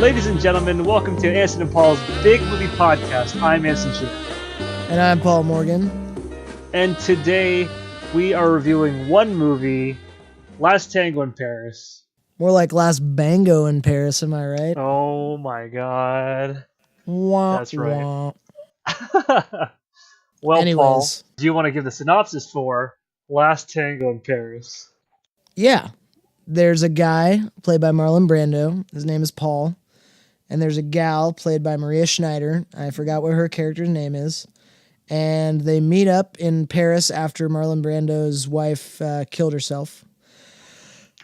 Ladies and gentlemen, welcome to Anson and Paul's Big Movie Podcast. I'm Anson Chin. And I'm Paul Morgan. And today we are reviewing one movie, Last Tango in Paris. More like Last Bango in Paris, am I right? Oh my god. Wah, That's right. wah. Well, Anyways. Paul, do you want to give the synopsis for Last Tango in Paris? Yeah. There's a guy played by Marlon Brando. His name is Paul. And there's a gal played by Maria Schneider. I forgot what her character's name is. And they meet up in Paris after Marlon Brando's wife killed herself.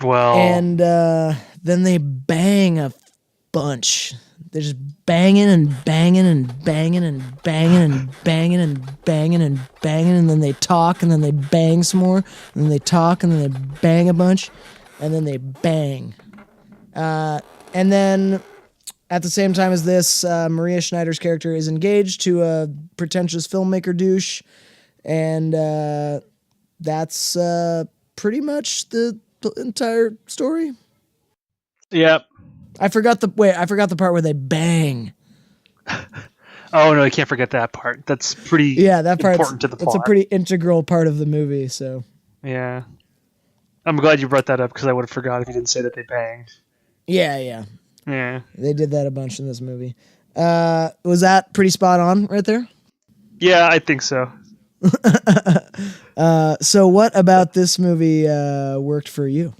Well... And then they bang a bunch. They're just banging and banging and banging and banging and banging and banging and banging. And then they talk and then they bang some more. And then they talk and then they bang a bunch. And then they bang. And then... At the same time as this, Maria Schneider's character is engaged to a pretentious filmmaker douche, and that's pretty much the entire story. Yep. I forgot the part where they bang. Oh no, you can't forget that part. That's pretty that part's important to the plot. It's a pretty integral part of the movie, so. Yeah. I'm glad you brought that up because I would have forgot if you didn't say that they banged. Yeah. Yeah. They did that a bunch in this movie. Was that pretty spot on right there? Yeah, I think so. So what about this movie worked for you?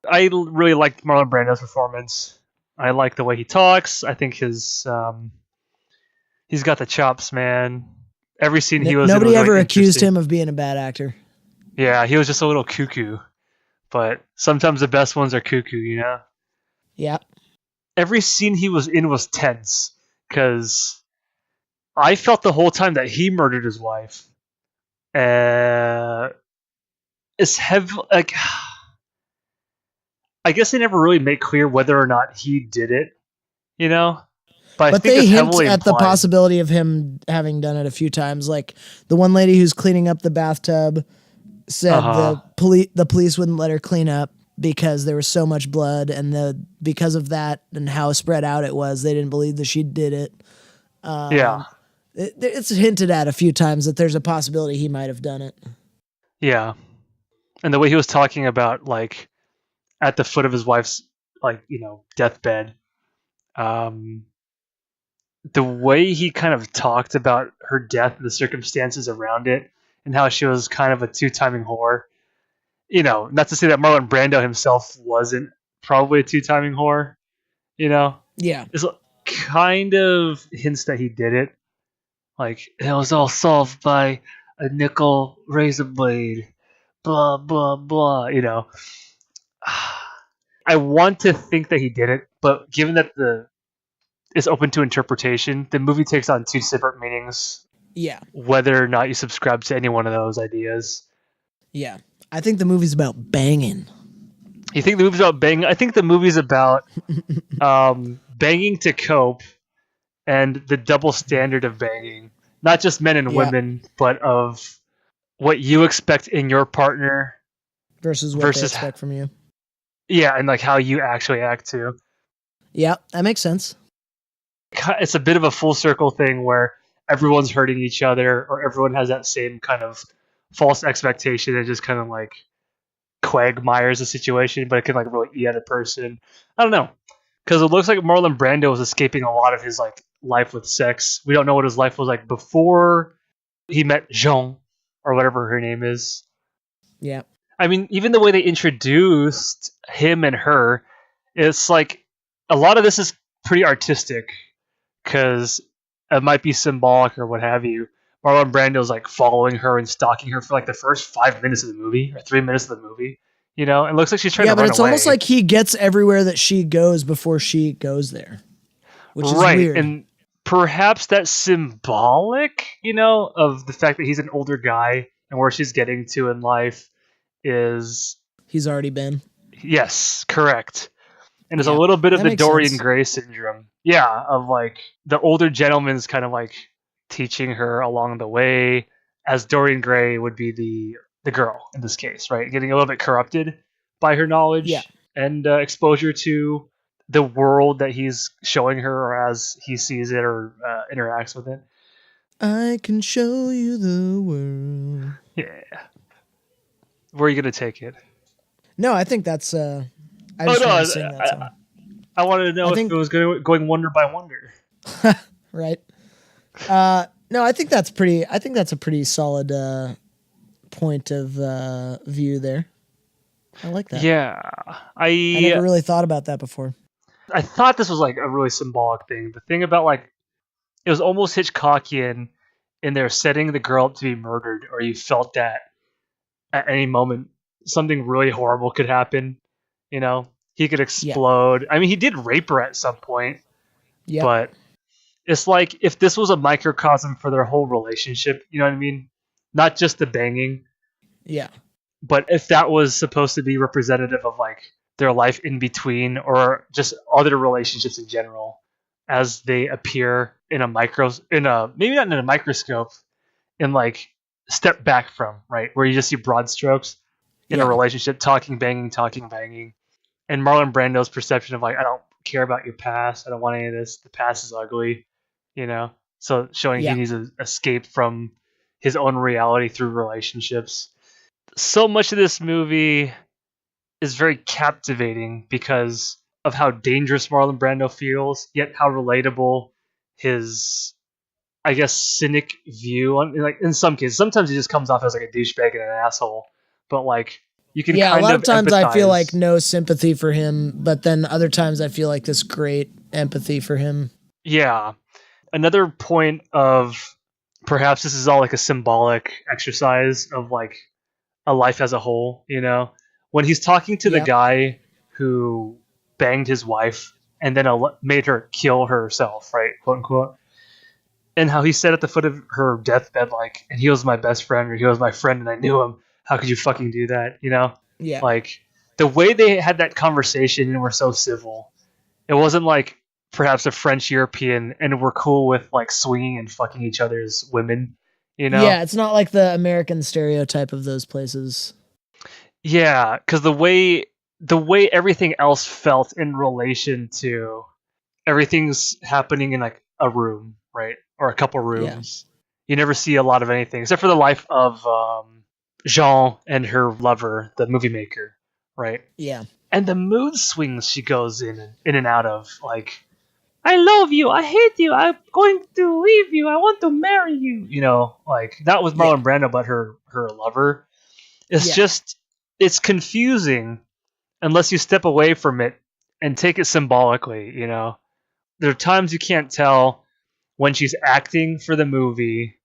I really liked Marlon Brando's performance. I like the way he talks. I think he's got the chops, man. Every scene he was in Nobody was ever really accused interesting. him of being a bad actor. Yeah, he was just a little cuckoo. But sometimes the best ones are cuckoo, you know? Yeah. Every scene he was in was tense because I felt the whole time that he murdered his wife. It's heavy. Like, I guess they never really make clear whether or not he did it, you know. But I think they it's hint heavily at the implied. possibility of him having done it a few times. Like the one lady who's cleaning up the bathtub said the police wouldn't let her clean up because there was so much blood, and because of that and how spread out it was, they didn't believe that she did it. It's hinted at a few times that there's a possibility he might have done it. Yeah, and the way he was talking about, like, at the foot of his wife's, like, you know, deathbed, the way he kind of talked about her death and the circumstances around it, and how she was kind of a two-timing whore. You know, not to say that Marlon Brando himself wasn't probably a two-timing whore, you know? Yeah. There's kind of hints that he did it. Like, it was all solved by a nickel razor blade, blah, blah, blah, you know? I want to think that he did it, but given that it's open to interpretation, the movie takes on two separate meanings. Yeah. Whether or not you subscribe to any one of those ideas. Yeah. I think the movie's about banging. You think the movie's about banging? I think the movie's about banging to cope and the double standard of banging. Not just men and women, but of what you expect in your partner. Versus what they expect from you. Yeah, and like how you actually act too. Yeah, that makes sense. It's a bit of a full circle thing where everyone's hurting each other, or everyone has that same kind of false expectation and just kind of like quagmires the situation, but it can like really eat at a person. I don't know, because it looks like Marlon Brando was escaping a lot of his like life with sex. We don't know what his life was like before he met Jean or whatever her name is. Yeah. I mean, even the way they introduced him and her, it's like a lot of this is pretty artistic because it might be symbolic or what have you. Marlon Brando's like following her and stalking her for like the first 5 minutes of the movie or 3 minutes of the movie. You know, it looks like she's trying to run away. Yeah, but it's almost like he gets everywhere that she goes before she goes there, which is weird. And perhaps that's symbolic, you know, of the fact that he's an older guy and where she's getting to in life is... He's already been. Yes, correct. And there's a little bit of the Dorian sense. Gray syndrome. Yeah, of like the older gentleman's kind of like teaching her along the way, as Dorian Gray would be the girl in this case, right? Getting a little bit corrupted by her knowledge and exposure to the world that he's showing her, or as he sees it or interacts with it. I can show you the world. Yeah. Where are you gonna take it? No, I think that's. I Oh just no, want to sing that song. I wanted to know I if think it was going wonder by wonder. right. No, I think that's pretty. I think that's a pretty solid point of view there. I like that. Yeah, I never really thought about that before. I thought this was like a really symbolic thing. The thing about like it was almost Hitchcockian in there setting the girl up to be murdered, or you felt that at any moment something really horrible could happen. You know, he could Yeah. explode. I mean, he did rape her at some point, Yep. but it's like if this was a microcosm for their whole relationship, you know what I mean? Not just the banging, Yeah. but if that was supposed to be representative of like their life in between or just other relationships in general as they appear in a maybe not in a microscope, in like step back from, right, where you just see broad strokes in a Yeah. relationship, talking banging, and Marlon Brando's perception of like, I don't care about your past, I don't want any of this, the past is ugly, you know, so showing he Yeah. needs to escape from his own reality through relationships. So much of this movie is very captivating because of how dangerous Marlon Brando feels, yet how relatable his, I guess, cynic view on, like, in some cases. Sometimes he just comes off as like a douchebag and an asshole, but like you can Yeah. A kind lot of of times I feel like empathize. no sympathy for him, but then other times I feel like this great empathy for him. Yeah. Another point of perhaps this is all like a symbolic exercise of like a life as a whole, you know? When he's talking to the Yeah. guy who banged his wife and then made her kill herself, right? Quote unquote. And how he said at the foot of her deathbed, like, and he was my best friend, or he was my friend and I knew him. How could you fucking do that? You know? Yeah. Like, the way they had that conversation and were so civil, it wasn't like perhaps a French European and we're cool with like swinging and fucking each other's women, you know? Yeah. It's not like the American stereotype of those places. Yeah, because the way everything else felt in relation to everything's happening in like a room, right, or a couple Yeah. rooms. You never see a lot of anything except for the life of Jean and her lover, the movie maker, right? Yeah. And the mood swings she goes in and out of, like, I love you, I hate you, I'm going to leave you, I want to marry you. You know, like not with Yeah. Marlon Brando, but her lover. It's Yeah. just it's confusing unless you step away from it and take it symbolically, you know. There are times you can't tell when she's acting for the movie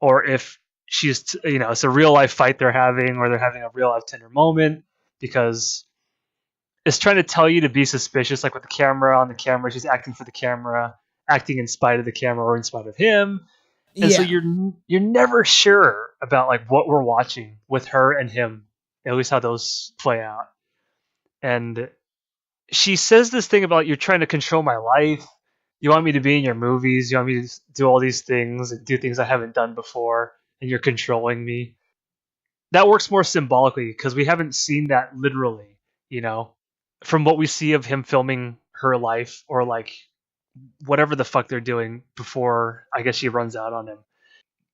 or if she's, you know, it's a real life fight they're having or they're having a real life tender moment, because it's trying to tell you to be suspicious, like with the camera on the camera, she's acting for the camera, acting in spite of the camera or in spite of him. And so Yeah. you're never sure about like what we're watching with her and him, at least how those play out. And she says this thing about, you're trying to control my life. You want me to be in your movies. You want me to do all these things and do things I haven't done before, and you're controlling me. That works more symbolically because we haven't seen that literally, you know, from what we see of him filming her life or like whatever the fuck they're doing before I guess she runs out on him.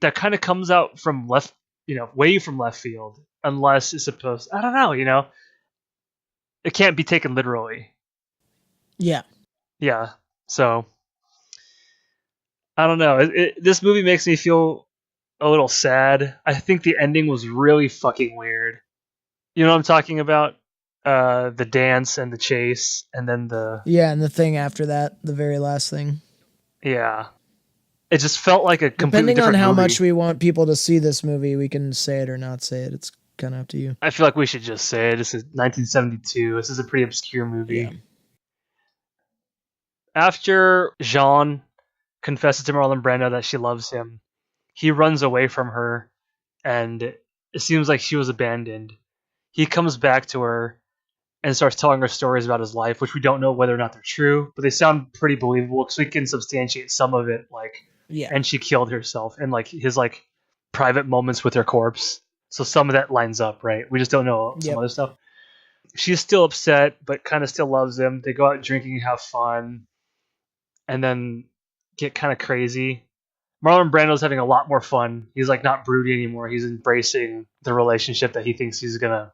That kind of comes out from left, you know, way from left field, unless it's supposed, I don't know, you know, it can't be taken literally. Yeah. Yeah. So I don't know. This movie makes me feel a little sad. I think the ending was really fucking weird. You know what I'm talking about? The dance and the chase, and then the, Yeah. And the thing after that, the very last thing. yeah. It just felt like a completely Depending on different how movie. much we want people to see this movie, we can say it or not say it. It's kind of up to you. I feel like we should just say it. This is 1972. This is a pretty obscure Yeah. movie. After Jean confesses to Marlon Brando that she loves him, he runs away from her, and it seems like she was abandoned. He comes back to her and starts telling her stories about his life, which we don't know whether or not they're true, but they sound pretty believable because we can substantiate some of it, like, Yeah. and she killed herself, and like his like private moments with her corpse. So some of that lines up, right? We just don't know some Yep. other stuff. she's still upset, but kind of still loves him. They go out drinking and have fun, and then get kind of crazy. Marlon Brando's having a lot more fun. He's like not broody anymore. He's embracing the relationship that he thinks he's gonna.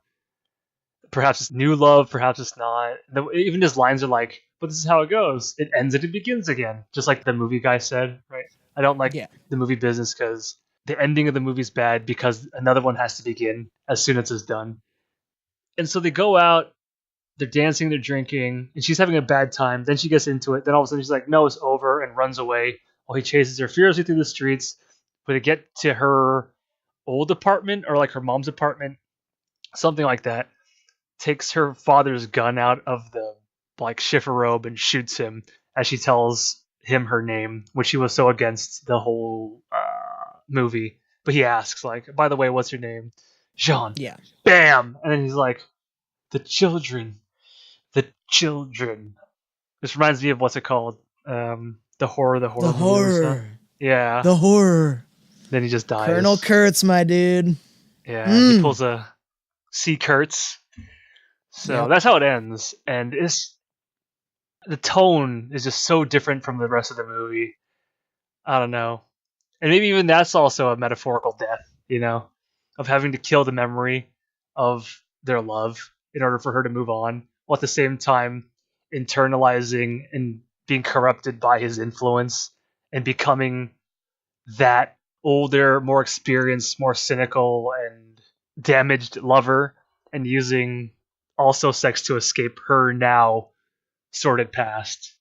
Perhaps it's new love, perhaps it's not. Even his lines are like, "But this is how it goes. It ends and it begins again," just like the movie guy said. Right? I don't like the movie business because the ending of the movie's bad because another one has to begin as soon as it's done. And so they go out, they're dancing, they're drinking, and she's having a bad time. Then she gets into it. Then all of a sudden she's like, "No, it's over," and runs away while he chases her furiously through the streets. But they get to her old apartment or like her mom's apartment, something like that. Takes her father's gun out of the like chifforobe and shoots him as she tells him her name, which he was so against the whole movie. But he asks, like, "By the way, what's your name?" "Jean." Yeah. Bam! And then he's like, "The children. The children." This reminds me of what's it called? The horror. The horror. Yeah. The horror. Then he just dies. Colonel Kurtz, my dude. Yeah. He pulls a C. Kurtz. So that's how it ends. And the tone is just so different from the rest of the movie. I don't know. And maybe even that's also a metaphorical death, of having to kill the memory of their love in order for her to move on, while at the same time internalizing and being corrupted by his influence and becoming that older, more experienced, more cynical and damaged lover, and using also sex to escape her now sordid past.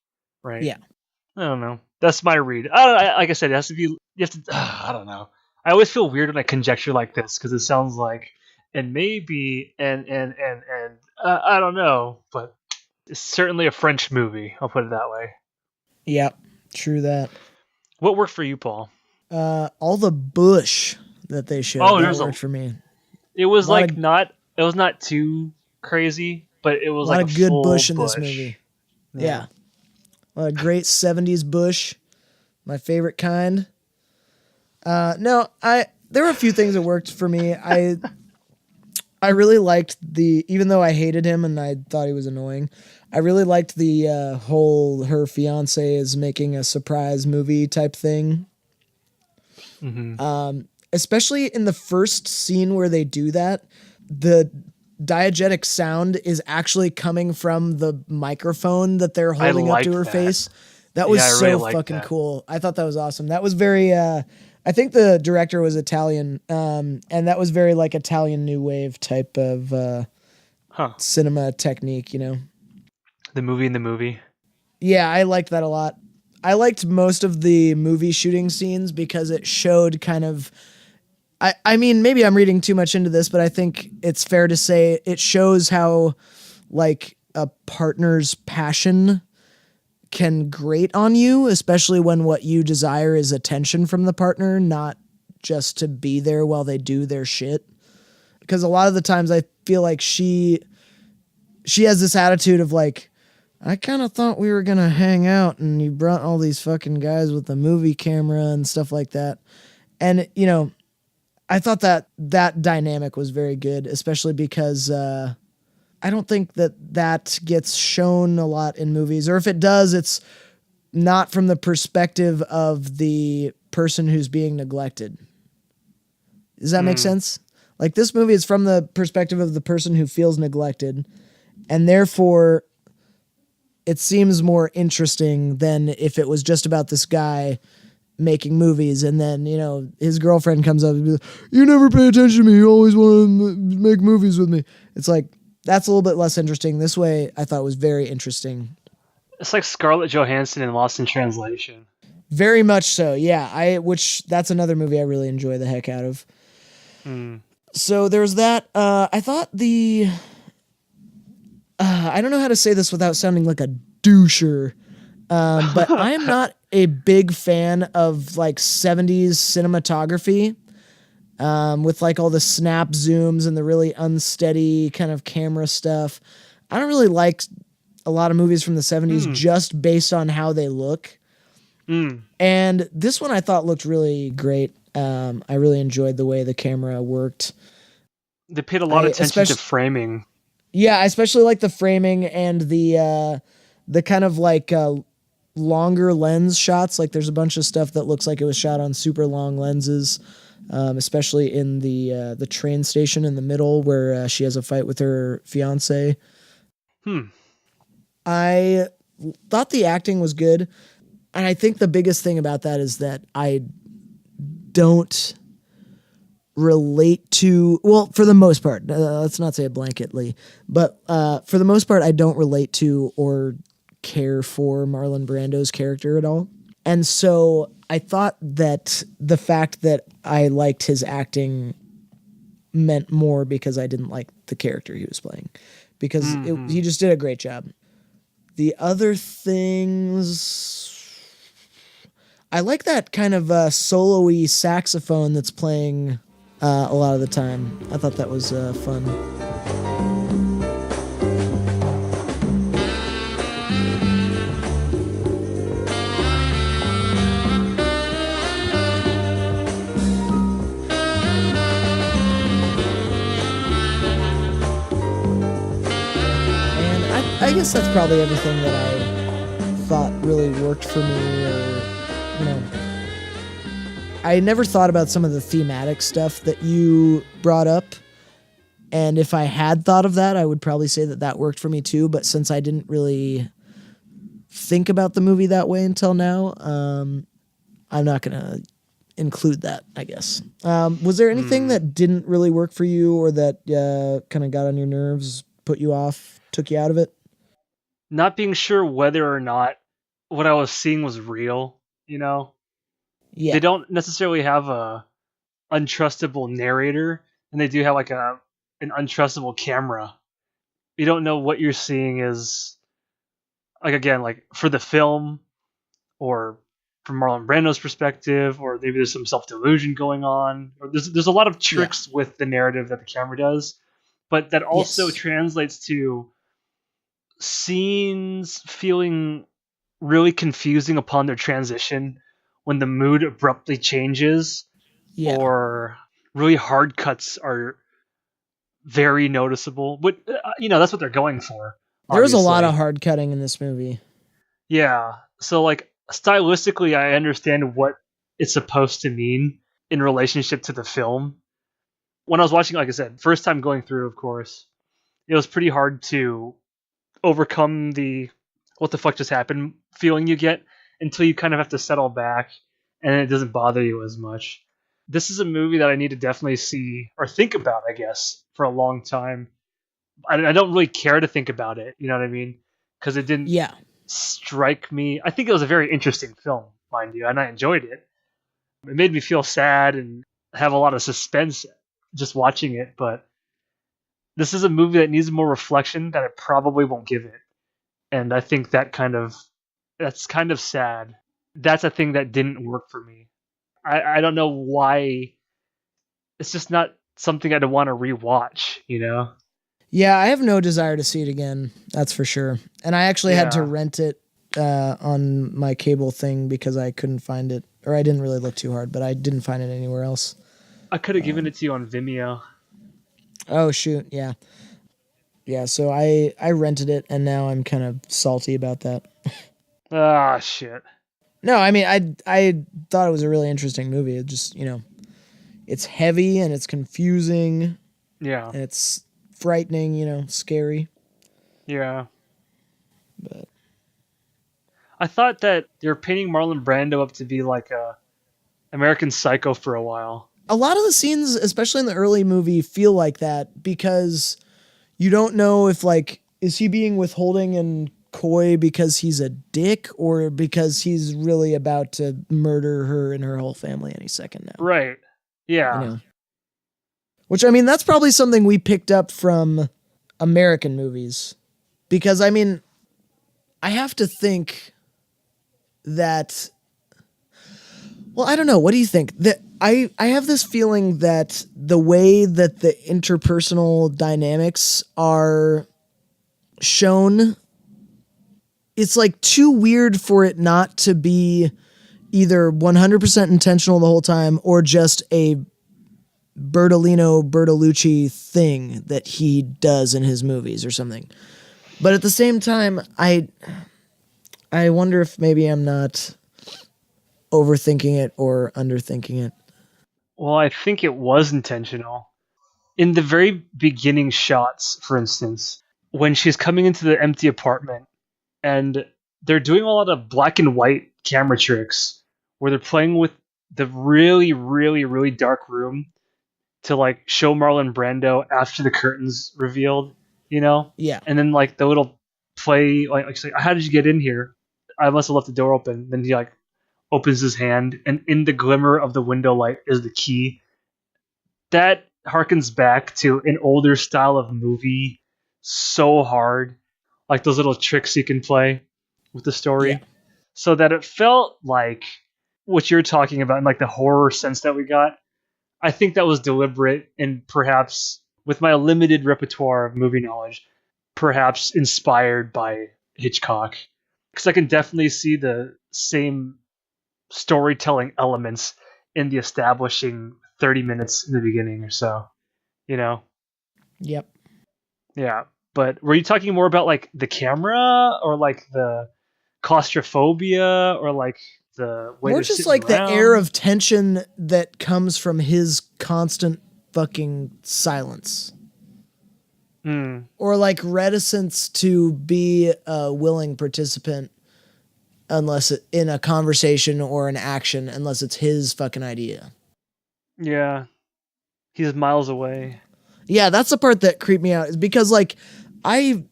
Right? Yeah. I don't know. That's my read. Like I said, it has to be. You have to. I don't know. I always feel weird when I conjecture like this because it sounds like and maybe and I don't know, but it's certainly a French movie. I'll put it that way. Yep, true that. What worked for you, Paul? All the bush that they showed. Oh, that worked for me. It was like not. It was not too crazy, but it was a lot like of good full bush in this movie. Yeah. A great 70s bush. My favorite kind. There were a few things that worked for me. I really liked even though I hated him and I thought he was annoying, I really liked the whole her fiance is making a surprise movie type thing. Mm-hmm. Especially in the first scene where they do that, the diegetic sound is actually coming from the microphone that they're holding up to her face. That was so fucking cool. I thought that was awesome. That was very, I think the director was Italian, and that was very like Italian new wave type of cinema technique, The movie in the movie. Yeah, I liked that a lot. I liked most of the movie shooting scenes because it showed kind of, I mean, maybe I'm reading too much into this, but I think it's fair to say it shows how like a partner's passion can grate on you, especially when what you desire is attention from the partner, not just to be there while they do their shit. Because a lot of the times I feel like she has this attitude of like, I kind of thought we were going to hang out and you brought all these fucking guys with the movie camera and stuff like that. And, I thought that dynamic was very good, especially because I don't think that gets shown a lot in movies. Or if it does, it's not from the perspective of the person who's being neglected. Does that make sense? Like this movie is from the perspective of the person who feels neglected. And therefore, it seems more interesting than if it was just about this guy making movies and then, his girlfriend comes up and be like, "You never pay attention to me. You always want to make movies with me." It's like, that's a little bit less interesting. This way, I thought was very interesting. It's like Scarlett Johansson in Lost in Translation. Very much so, yeah. That's another movie I really enjoy the heck out of. So there's that. I thought I don't know how to say this without sounding like a doucher, but I'm not a big fan of like 70s cinematography with like all the snap zooms and the really unsteady kind of camera stuff. I don't really like a lot of movies from the 70s just based on how they look. And this one I thought looked really great. I really enjoyed the way the camera worked. They paid a lot of attention to framing. Yeah, I especially like the framing and the kind of like longer lens shots. Like there's a bunch of stuff that looks like it was shot on super long lenses, especially in the train station in the middle where she has a fight with her fiance. Hmm. I thought the acting was good, and I think the biggest thing about that is that I don't relate to, well, for the most part, let's not say it blanketly, but for the most part I don't relate to or care for Marlon Brando's character at all. And so I thought that the fact that I liked his acting meant more because I didn't like the character he was playing, because he just did a great job. The other things, I like that kind of solo-y saxophone that's playing a lot of the time. I thought that was fun. And I guess that's probably everything that I thought really worked for me, or, you know, I never thought about some of the thematic stuff that you brought up. And if I had thought of that, I would probably say that that worked for me too. But since I didn't really think about the movie that way until now, I'm not going to include that, I guess. Was there anything that didn't really work for you, or that kind of got on your nerves, put you off, took you out of it? Not being sure whether or not what I was seeing was real, you know? They Yeah. don't necessarily have a untrustable narrator, and they do have like an untrustable camera. You don't know what you're seeing is, like, again, like for the film, or from Marlon Brando's perspective, or maybe there's some self delusion going on, or there's a lot of Yeah. tricks with the narrative that the camera does, but that also Yes. translates to scenes feeling really confusing upon their transition when the mood abruptly changes, Yeah. or really hard cuts are very noticeable. But that's what they're going for, There was a lot of obviously. hard cutting in this movie. Yeah. So like stylistically, I understand what it's supposed to mean in relationship to the film. When I was watching, like I said, first time going through, of course, it was pretty hard to overcome the "what the fuck just happened" feeling you get until you kind of have to settle back and it doesn't bother you as much. This is a movie that I need to definitely see or think about, I guess, for a long time. I don't really care to think about it, you know what I mean? Because it didn't Yeah. strike me. I think it was a very interesting film, mind you, and I enjoyed it. It made me feel sad and have a lot of suspense just watching it, but this is a movie that needs more reflection that I probably won't give it. And I think that's kind of sad. That's a thing that didn't work for me. I don't know why. It's just not something I'd want to rewatch, you know? Yeah, I have no desire to see it again. That's for sure. And I actually had to Yeah. rent it on my cable thing because I couldn't find it, or I didn't really look too hard, but I didn't find it anywhere else. I could have given it to you on Vimeo. Oh shoot, yeah, yeah. So I rented it, and now I'm kind of salty about that. Ah, shit. No, I mean I thought it was a really interesting movie. It just, it's heavy and it's confusing Yeah. and it's frightening, scary. Yeah. But I thought that they were painting Marlon Brando up to be like a American Psycho for a while. a lot of the scenes, especially in the early movie, feel like that because you don't know if, like, is he being withholding and coy because he's a dick or because he's really about to murder her and her whole family any second now. Right. Yeah. Which, I mean, that's probably something we picked up from American movies. Because, I mean, I have to think that, well, I don't know. What do you think? That I have this feeling that the way that the interpersonal dynamics are shown, it's like too weird for it not to be either 100% intentional the whole time or just a Bertolucci thing that he does in his movies or something. But at the same time, I wonder if maybe I'm not overthinking it or underthinking it. Well, I think it was intentional. In the very beginning shots, for instance, when she's coming into the empty apartment and they're doing a lot of black and white camera tricks where they're playing with the really, really, really dark room to like show Marlon Brando after the curtains revealed, you know? Yeah. And then like the little play, like she's like, how did you get in here? I must have left the door open. Then he like opens his hand, and in the glimmer of the window light is the key. That harkens back to an older style of movie so hard, like those little tricks you can play with the story, Yeah. so that it felt like what you're talking about in like the horror sense that we got. I think that was deliberate, and perhaps with my limited repertoire of movie knowledge, perhaps inspired by Hitchcock, because I can definitely see the same storytelling elements in the establishing 30 minutes in the beginning or so, you know? Yep. Yeah. But were you talking more about like the camera or like the claustrophobia or like the way More they're just sitting like the around? air of tension that comes from his constant fucking silence. Or like reticence to be a willing participant unless in a conversation or an action, unless it's his fucking idea. Yeah. He's miles away. Yeah, that's the part that creeped me out, is because like I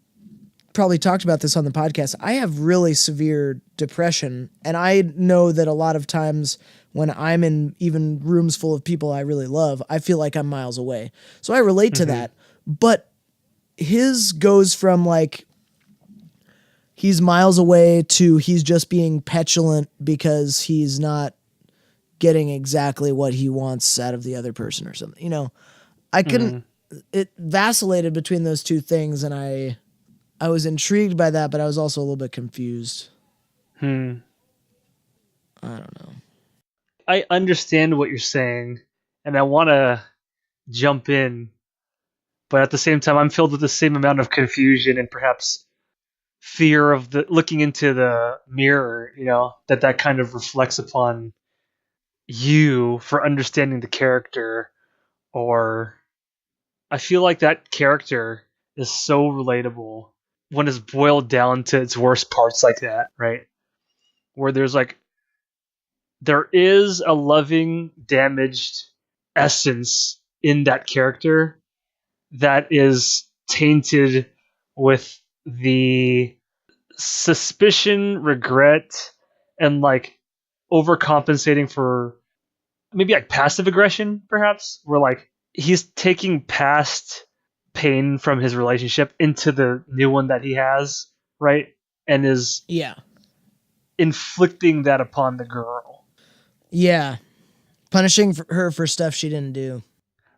probably talked about this on the podcast. I have really severe depression, and I know that a lot of times when I'm in even rooms full of people I really love, I feel like I'm miles away. So I relate to that. But his goes from like he's miles away to he's just being petulant because he's not getting exactly what he wants out of the other person or something. You know, I couldn't, it vacillated between those two things, and I was intrigued by that, but I was also a little bit confused. I don't know. I understand what you're saying, and I want to jump in, but at the same time, I'm filled with the same amount of confusion and perhaps fear of the looking into the mirror. You know, that kind of reflects upon you for understanding the character, or I feel like that character is so relatable when it's boiled down to its worst parts like that, right? Where there is a loving, damaged essence in that character that is tainted with the suspicion, regret, and like overcompensating for maybe like passive aggression, perhaps, where like he's taking past pain from his relationship into the new one that he has, right? And is Yeah. inflicting that upon the girl. Yeah. Punishing her for stuff she didn't do.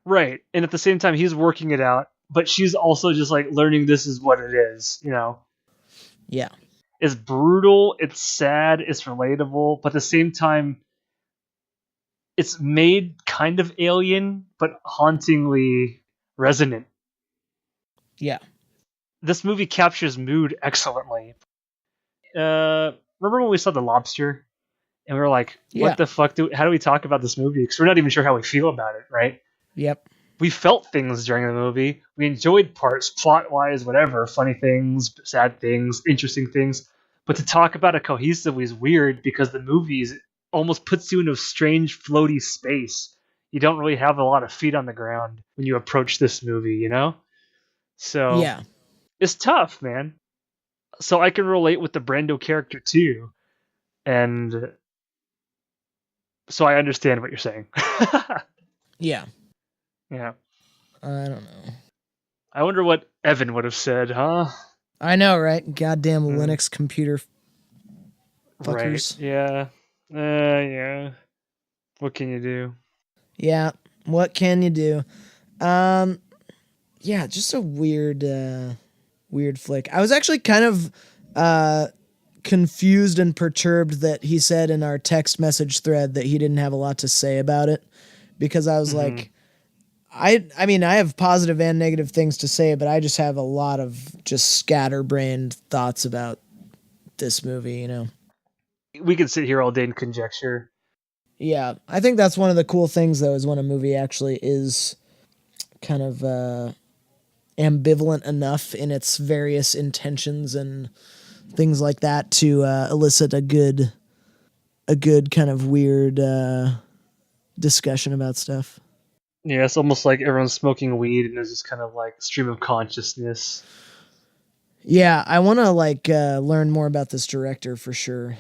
Right. And at the same time, he's working it out, but she's also just like learning this is what it is, you know? Yeah. It's brutal, it's sad, it's relatable, but at the same time, it's made kind of alien, but hauntingly resonant. Yeah. This movie captures mood excellently. Remember when we saw The Lobster? And we were like, what Yeah. the fuck? How do we talk about this movie? Because we're not even sure how we feel about it, right? Yep. We felt things during the movie. We enjoyed parts, plot-wise, whatever, funny things, sad things, interesting things. But to talk about it cohesively is weird because the movie almost puts you in a strange, floaty space. You don't really have a lot of feet on the ground when you approach this movie, you know? So Yeah. it's tough, man. So I can relate with the Brando character too. And so I understand what you're saying. Yeah. Yeah. I don't know. I wonder what Evan would have said, huh? I know, right? Goddamn Linux computer fuckers. Right. Yeah. Yeah. What can you do? Yeah. What can you do? Yeah, just a weird weird flick. I was actually kind of confused and perturbed that he said in our text message thread that he didn't have a lot to say about it, because I was like, I mean, I have positive and negative things to say, but I just have a lot of just scatterbrained thoughts about this movie, you know. We could sit here all day and conjecture. Yeah, I think that's one of the cool things, though, is when a movie actually is kind of ambivalent enough in its various intentions and things like that to elicit a good kind of weird discussion about stuff. Yeah, it's almost like everyone's smoking weed and there's this kind of like stream of consciousness. Yeah, I want to learn more about this director for sure.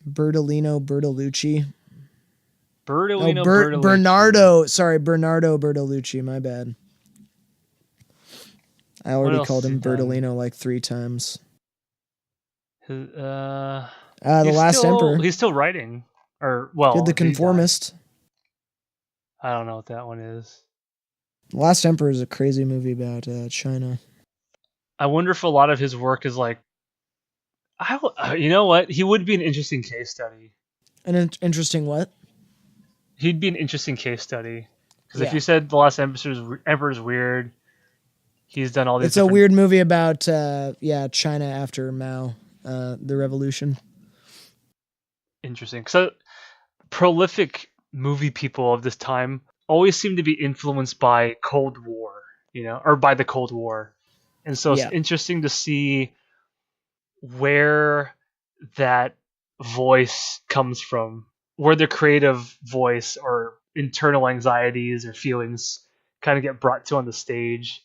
Bertolucci. Bertolino Bertolucci. Bernardo Bertolucci. My bad. I What already else called has he him done? Bertolino like 3 times. The The Last Emperor. he's still writing, or Did The well, did he die? Conformist. I don't know what that one is. The Last Emperor is a crazy movie about China. I wonder if a lot of his work is like, you know what? He would be an interesting case study. An interesting what? He'd be an interesting case study because if Yeah. you said the last Emperor's weird, he's done all these. It's a different... weird movie about China after Mao, the revolution. Interesting. So prolific movie people of this time always seem to be influenced by Cold War, or by the Cold War. And so it's Yeah. interesting to see where that voice comes from, where the creative voice or internal anxieties or feelings kind of get brought to on the stage.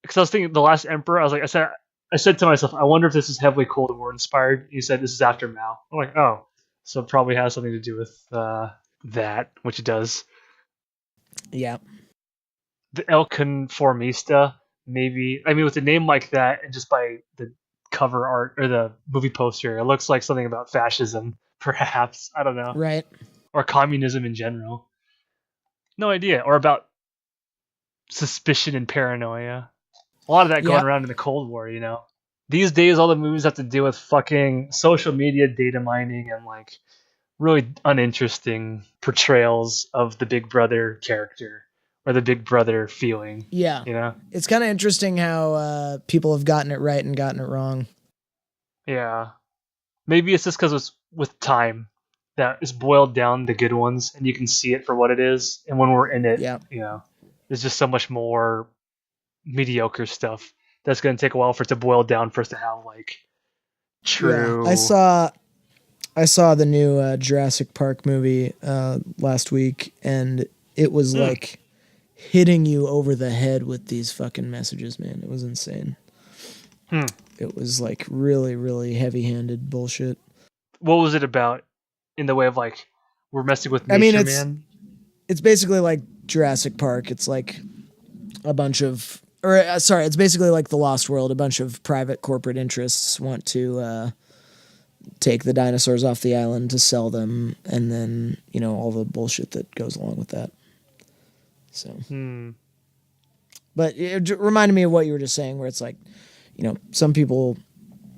Because I was thinking, The Last Emperor, I said to myself, I wonder if this is heavily Cold War inspired. You said this is after Mao. I'm like, oh, so it probably has something to do with that, which it does. Yeah. The El Conformista, maybe. I mean, with a name like that, and just by the cover art or the movie poster, it looks like something about fascism, perhaps. I don't know. Right. Or communism in general. No idea. Or about suspicion and paranoia. A lot of that going Yeah. around in the Cold War, These days, all the movies have to do with fucking social media data mining and like really uninteresting portrayals of the Big Brother character or the Big Brother feeling. Yeah. It's kind of interesting how people have gotten it right and gotten it wrong. Yeah. Maybe it's just because it's with time that it's boiled down the good ones and you can see it for what it is. And when we're in it, Yeah. there's just so much more mediocre stuff that's going to take a while for it to boil down for us to have like true. Yeah. I saw the new Jurassic Park movie last week, and it was like hitting you over the head with these fucking messages, man. It was insane. It was like really, really heavy-handed bullshit. What was it about in the way of like we're messing with nature, man? It's basically like Jurassic Park. It's like a bunch of, it's basically like The Lost World. A bunch of private corporate interests want to take the dinosaurs off the island to sell them, and then all the bullshit that goes along with that. So, but it reminded me of what you were just saying, where it's like, some people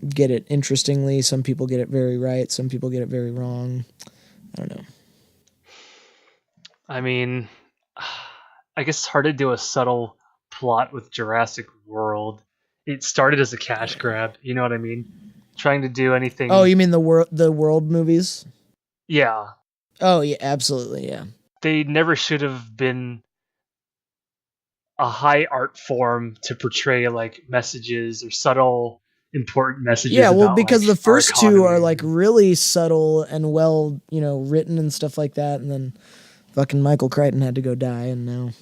get it interestingly, some people get it very right, some people get it very wrong. I don't know. I mean, I guess it's hard to do a subtle plot with Jurassic World. It started as a cash grab, you know what I mean? Trying to do anything. Oh, you mean the world movies? Yeah. Oh, yeah, absolutely, yeah. They never should have been a high art form to portray like messages or subtle important messages. Yeah, well, about, because like, the first two are like really subtle and well, written and stuff like that, and then fucking Michael Crichton had to go die, and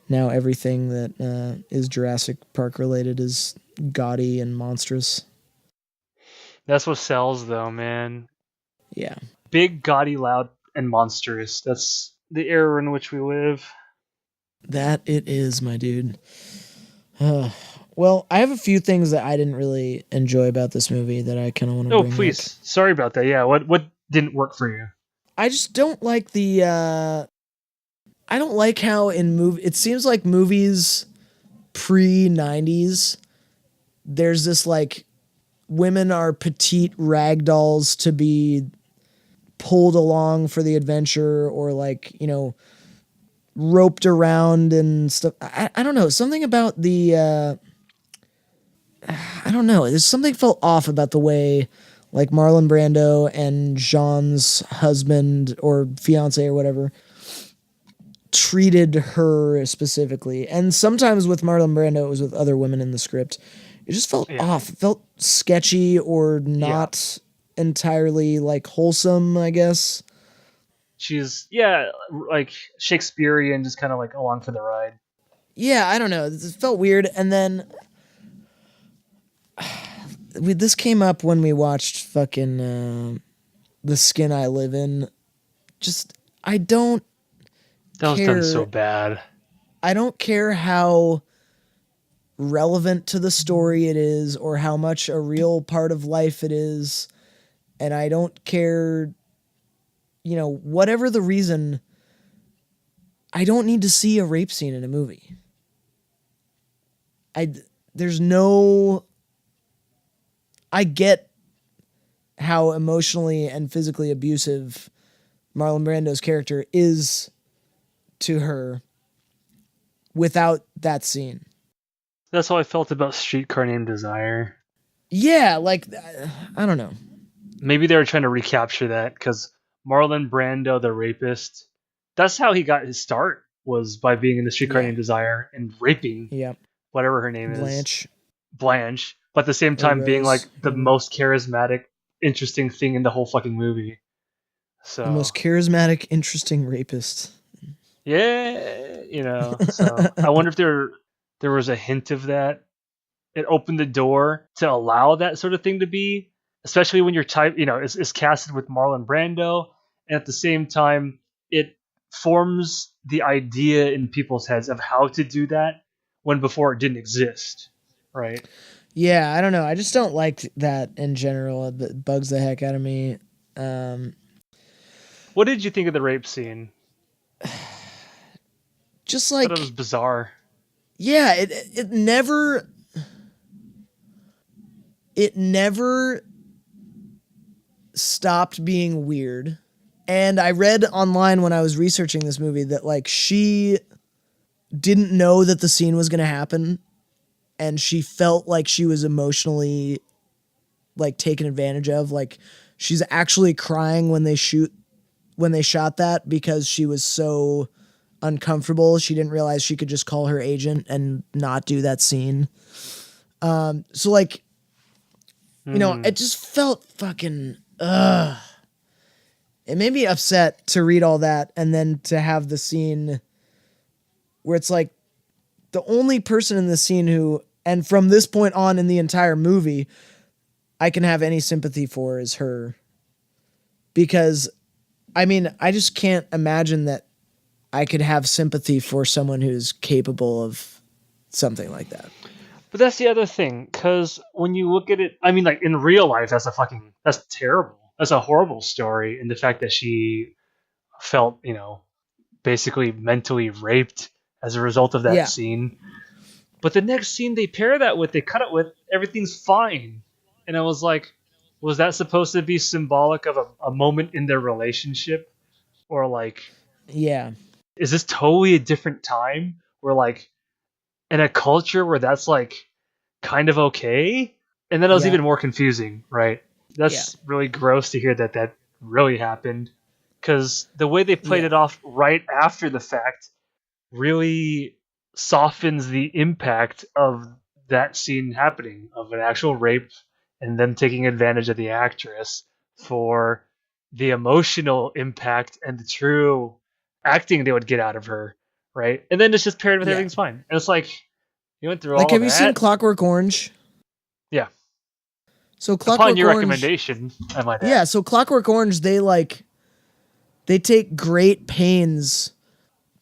now everything that is Jurassic Park related is gaudy and monstrous. That's what sells, though, man. Yeah. Big, gaudy, loud, and monstrous. That's the era in which we live. That it is, my dude. Well, I have a few things that I didn't really enjoy about this movie that I kind of want to bring up. Oh, please. Sorry about that. Yeah, what didn't work for you? I just don't like the... I don't like how it seems like movies pre-90s, there's this like women are petite rag dolls to be pulled along for the adventure, or like, roped around and stuff. I don't know. Something about the I don't know. There's something felt off about the way like Marlon Brando and Jean's husband or fiance or whatever treated her specifically. And sometimes with Marlon Brando, it was with other women in the script. It just felt off. It felt sketchy or not entirely like wholesome, I guess. She's like Shakespearean, just kind of like along for the ride. Yeah, I don't know. It felt weird. And then this came up when we watched fucking The Skin I Live In. Just, I don't That was care. done so bad. I don't care how relevant to the story it is or how much a real part of life it is. And I don't care, you know, whatever the reason, I don't need to see a rape scene in a movie. There's no... I get how emotionally and physically abusive Marlon Brando's character is to her without that scene. That's how I felt about Streetcar Named Desire. Yeah, like, I don't know. Maybe they were trying to recapture that because Marlon Brando, the rapist, that's how he got his start, was by being in the Streetcar Named Desire and raping whatever her name is. Blanche. But at the same time being like the most charismatic, interesting thing in the whole fucking movie. So the most charismatic, interesting rapist. Yeah, you know. So I wonder if there was a hint of that. It opened the door to allow that sort of thing to be, especially when you're is casted with Marlon Brando, and at the same time it forms the idea in people's heads of how to do that when before it didn't exist, right? Yeah, I don't know. I just don't like that in general. It bugs the heck out of me. What did you think of the rape scene? Just like... I thought it was bizarre. Yeah, it never stopped being weird. And I read online when I was researching this movie that like she didn't know that the scene was going to happen, and she felt like she was emotionally like taken advantage of. Like she's actually crying when they shot that because she was so uncomfortable. She didn't realize she could just call her agent and not do that scene. So like, you know, it just felt fucking, it made me upset to read all that and then to have the scene where it's like the only person in the scene who, and from this point on in the entire movie, I can have any sympathy for is her. Because, I mean, I just can't imagine that I could have sympathy for someone who's capable of something like that. But that's the other thing, because when you look at it, I mean, like in real life, that's terrible. That's a horrible story. And the fact that she felt, you know, basically mentally raped as a result of that scene. But the next scene they cut it with, everything's fine. And I was like, was that supposed to be symbolic of a moment in their relationship? Or like, is this totally a different time where like in a culture where that's like kind of okay? And then it was even more confusing, right? That's really gross to hear that really happened, because the way they played it off right after the fact really softens the impact of that scene happening, of an actual rape and them taking advantage of the actress for the emotional impact and the true acting they would get out of her, right? And then it's just paired with everything's fine. And it's like, you went through all like, of have you that. seen Clockwork Orange? Yeah. So Clockwork Upon your Orange, recommendation, I might add. Yeah, so Clockwork Orange, they take great pains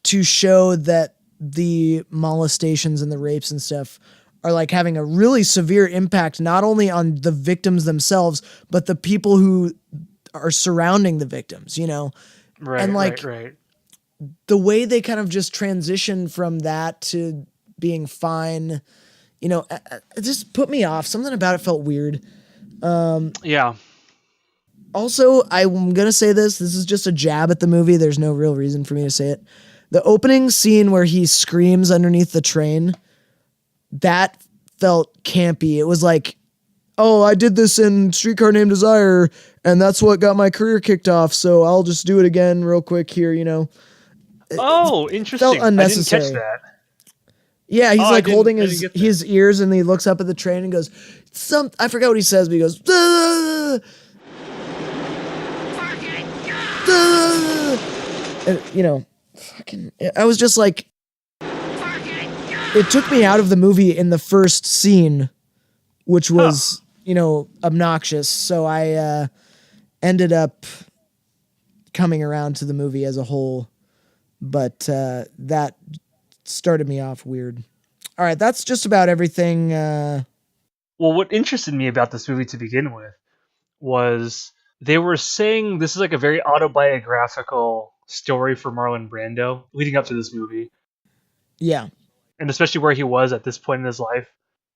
to show that the molestations and the rapes and stuff are like having a really severe impact, not only on the victims themselves, but the people who are surrounding the victims, you know? Right, and like right. The way they kind of just transition from that to being fine, you know, it just put me off. Something about it felt weird. Yeah. Also, I'm going to say this is just a jab at the movie. There's no real reason for me to say it. The opening scene where he screams underneath the train, that felt campy. It was like, oh, I did this in Streetcar Named Desire, and that's what got my career kicked off, so I'll just do it again real quick here, you know. Oh, It interesting. felt I didn't catch unnecessary. that. Yeah, he's like holding I didn't get that. his ears, and he looks up at the train and goes, I forgot what he says, but he goes, "Ah!" Ah! And, you know, fucking, I was just like, it took me out of the movie in the first scene, which was, you know, obnoxious. So I ended up coming around to the movie as a whole, but that started me off weird. All right, that's just about everything. Well, what interested me about this movie to begin with was they were saying this is like a very autobiographical story for Marlon Brando leading up to this movie. Yeah. And especially where he was at this point in his life.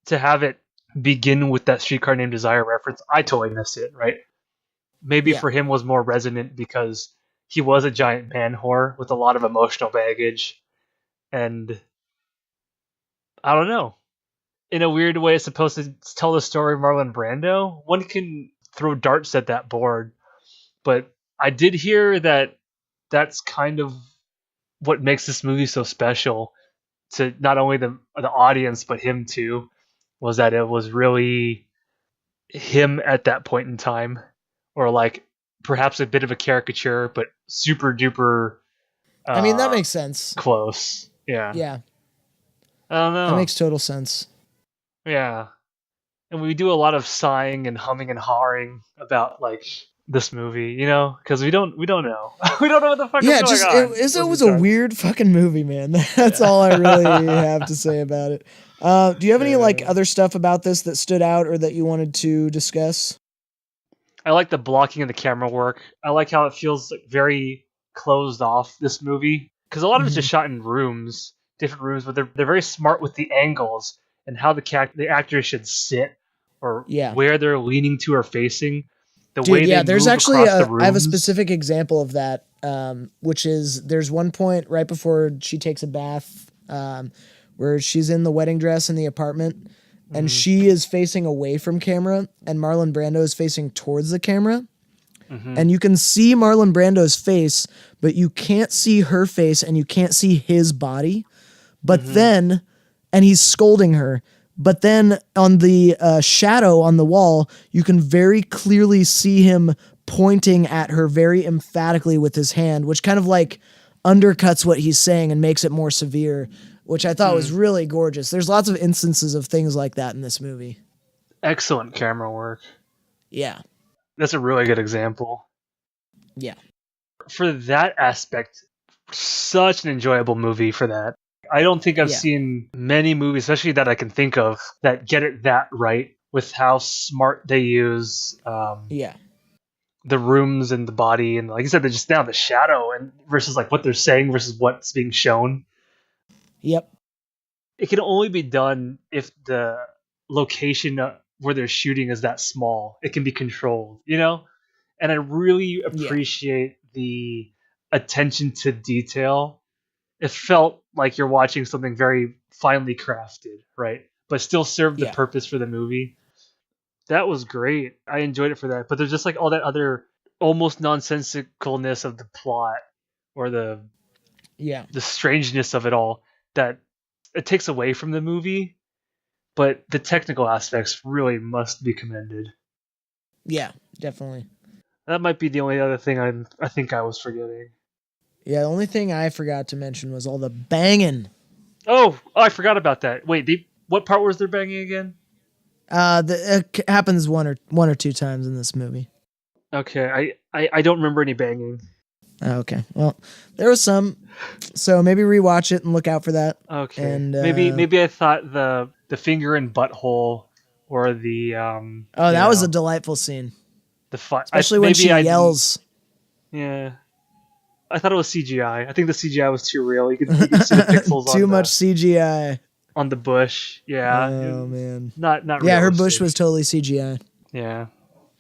To have it begin with that Streetcar Named Desire reference, I totally missed it, right? Maybe for him was more resonant because he was a giant man whore with a lot of emotional baggage. And I don't know. In a weird way, it's supposed to tell the story of Marlon Brando. One can throw darts at that board, but I did hear that that's kind of what makes this movie so special to not only the audience but him too. Was that it was really him at that point in time, or like perhaps a bit of a caricature, but super duper. I mean, that makes sense. Close, yeah. Yeah, I don't know. that makes total sense. Yeah. And we do a lot of sighing and humming and hawing about like this movie, you know, because we don't know. We don't know what the fuck is going on. It was a weird fucking movie, man. That's all I really have to say about it. Do you have any like other stuff about this that stood out or that you wanted to discuss? I like the blocking of the camera work. I like how it feels like very closed off, this movie, because a lot of it's just shot in rooms, different rooms, but they're very smart with the angles and how the actors should sit or where they're leaning to or facing. There's actually the I have a specific example of that, which is there's one point right before she takes a bath, where she's in the wedding dress in the apartment, and she is facing away from camera, and Marlon Brando is facing towards the camera, and you can see Marlon Brando's face, but you can't see her face, and you can't see his body, but then, and he's scolding her. But then on the shadow on the wall, you can very clearly see him pointing at her very emphatically with his hand, which kind of like undercuts what he's saying and makes it more severe, which I thought was really gorgeous. There's lots of instances of things like that in this movie. Excellent camera work. Yeah. That's a really good example. Yeah. For that aspect, such an enjoyable movie for that. I don't think I've seen many movies, especially that I can think of, that get it that right with how smart they use the rooms and the body. And like you said, they're just down the shadow and versus like what they're saying versus what's being shown. Yep. It can only be done if the location where they're shooting is that small. It can be controlled, you know? And I really appreciate the attention to detail. It felt like you're watching something very finely crafted, right? But still served the purpose for the movie. That was great. I enjoyed it for that. But there's just like all that other almost nonsensicalness of the plot or the strangeness of it all that it takes away from the movie. But the technical aspects really must be commended. Yeah, definitely. That might be the only other thing I think I was forgetting. Yeah, the only thing I forgot to mention was all the banging. Oh, I forgot about that. Wait, what part was there banging again? It happens one or two times in this movie. Okay, I don't remember any banging. Okay, well, there was some, so maybe rewatch it and look out for that. Okay, and maybe I thought the finger and butthole or the that was a delightful scene. Especially when she yells. Yeah. I thought it was CGI. I think the CGI was too real. You could see the pixels too much CGI on the bush. Yeah. Oh man. Not yeah, her bush was totally CGI. Yeah.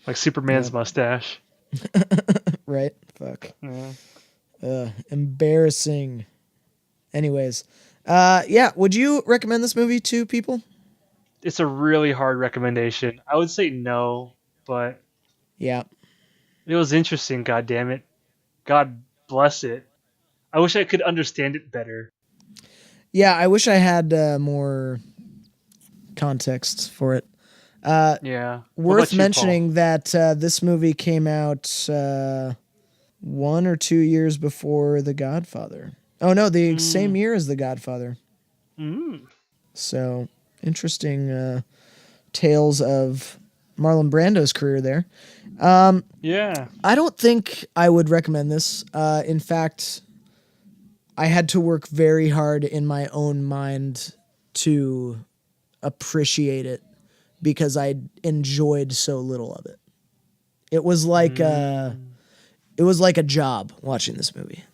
Like Superman's mustache. Right? Fuck. Yeah. Embarrassing. Anyways, yeah. Would you recommend this movie to people? It's a really hard recommendation. I would say no, but Yeah. it was interesting. God damn it. God bless it. I wish I could understand it better. Yeah, I wish I had more context for it. Yeah. What Worth about you, Paul? mentioning that this movie came out 1 or 2 years before The Godfather. Oh no, the same year as The Godfather. Mm. So interesting tales of Marlon Brando's career there. Yeah. I don't think I would recommend this. In fact, I had to work very hard in my own mind to appreciate it because I enjoyed so little of it. It was like a job watching this movie.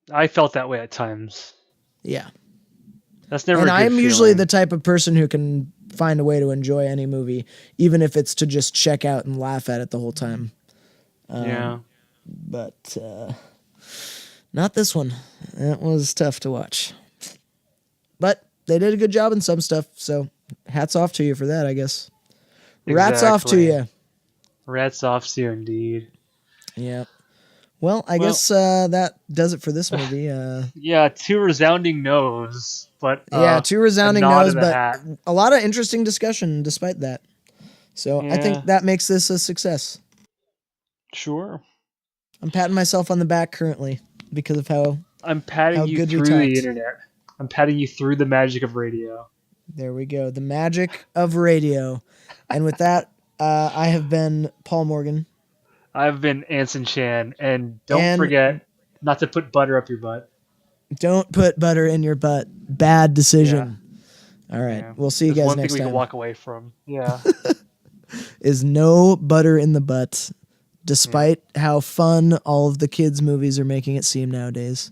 I felt that way at times. Yeah. That's never And a good I'm usually feeling. the type of person who can find a way to enjoy any movie, even if it's to just check out and laugh at it the whole time. Yeah. But not this one. That was tough to watch. But they did a good job in some stuff, so hats off to you for that, I guess. Rats off to Exactly. you. Rats off to you, indeed. Yeah. Well, I guess that does it for this movie. Yeah, 2 resounding no's, but yeah, 2 resounding a nod no's, in the but hat. a lot of interesting discussion despite that. So I Yeah. think that makes this a success. Sure. I'm patting myself on the back currently because of how I'm patting you good we through the talked. internet. I'm patting you through the magic of radio. There we go. The magic of radio. And with that, I have been Paul Morgan. I've been Anson Chan, and don't And forget not to put butter up your butt. don't put butter in your butt. Bad decision. All right. Yeah. We'll see you There's guys one next thing we time. can walk away from. Yeah. Is no butter in the butt, despite how fun all of the kids' movies are making it seem nowadays.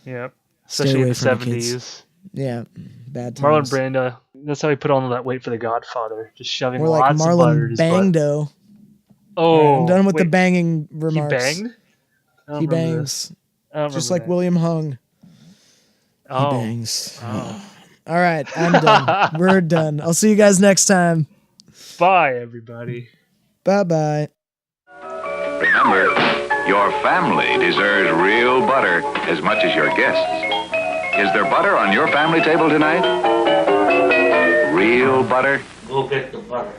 Yep. Stay Especially in away the from the kids. 70s. Yeah, bad Marlon times. Brando. That's how he put on all that weight for The Godfather. Just shoving More like lots of butter in Marlon his butt. Bangdo. Oh, All right, I'm done with the wait, banging he remarks. banged? I don't He remember bangs. this. I don't Just remember like that. William Hung. He Oh. bangs. Oh. All right, I'm done. We're done. I'll see you guys next time. Bye, everybody. Bye-bye. Remember, your family deserves real butter as much as your guests. Is there butter on your family table tonight? Real butter? Go get the butter.